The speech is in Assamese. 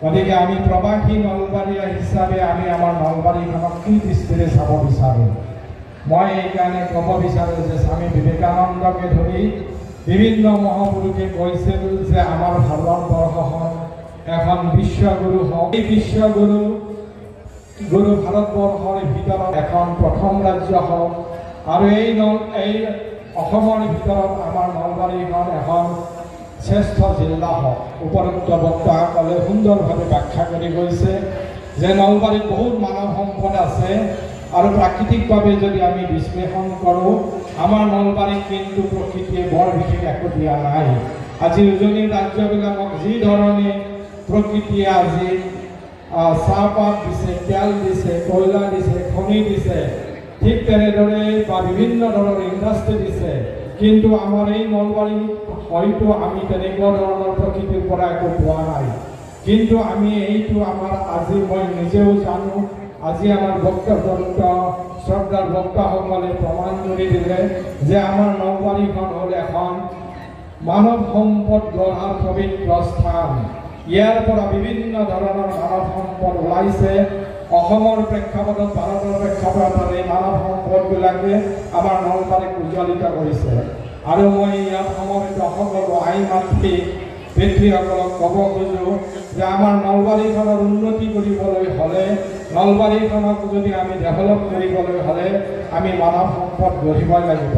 গতিকে আমি প্ৰবাসী নলবাৰীয়া হিচাপে আমি আমাৰ নলবাৰীখনক কি দৃষ্টিৰে চাব বিচাৰোঁ। মই এইকাৰণে ক'ব বিচাৰোঁ যে স্বামী বিবেকানন্দকে ধৰি বিভিন্ন মহাপুৰুষে কৈছিল যে আমাৰ ভাৰতবৰ্ষখন এখন বিশ্বগুৰু হওক। এই বিশ্বগুৰু ভাৰতবৰ্ষৰ ভিতৰত এখন প্ৰথম ৰাজ্য হওক আৰু এই অসমৰ ভিতৰত আমাৰ নলবাৰীখন এখন শ্ৰেষ্ঠ জিলা হওক। উপৰোক্ত বক্তাসকলে সুন্দৰভাৱে ব্যাখ্যা কৰি গৈছে যে নলবাৰীত বহুত মানৱ সম্পদ আছে আৰু প্ৰাকৃতিকভাৱে যদি আমি বিশ্লেষণ কৰোঁ আমাৰ নলবাৰীত কিন্তু প্ৰকৃতিয়ে বৰ বিশেষ একো দিয়া নাই। আজি উজনিৰ ৰাজ্যবিলাকক যি ধৰণে প্ৰকৃতিয়ে আজি চাহপাত দিছে, তেল দিছে, কয়লা দিছে, খনি দিছে, ঠিক তেনেদৰে বা বিভিন্ন ধৰণৰ ইণ্ডাষ্ট্ৰি দিছে, কিন্তু আমাৰ এই নলবাৰী হয়তো আমি তেনেকুৱা ধৰণৰ প্ৰকৃতিৰ পৰা একো পোৱা নাই। কিন্তু আমি এইটো আমাৰ আজি মই নিজেও জানো, আজি আমাৰ শ্ৰদ্ধাৰ বক্তাসকলে প্ৰমাণ কৰি দিলে যে আমাৰ নলবাৰীখন হ'ল এখন মানৱ সম্পদ গঢ়াৰ পবিত্ৰ স্থান। ইয়াৰ পৰা বিভিন্ন ধৰণৰ মানৱ সম্পদ ওলাইছে। অসমৰ প্ৰেক্ষাপটত, ভাৰতৰ প্ৰেক্ষাপটত এই মানৱ সম্পদবিলাকে আমাৰ নলবাৰীক উজ্জ্বলিত কৰিছে। আৰু মই ইয়াত সমবেত সকলো আই মাতৃ পিতৃসকলক ক'ব খোজোঁ যে আমাৰ নলবাৰীখনৰ উন্নতি কৰিবলৈ হ'লে, নলবাৰীখনক যদি আমি ডেভেলপ কৰিবলৈ হ'লে আমি মানৱ সম্পদ গঢ়িব লাগিব।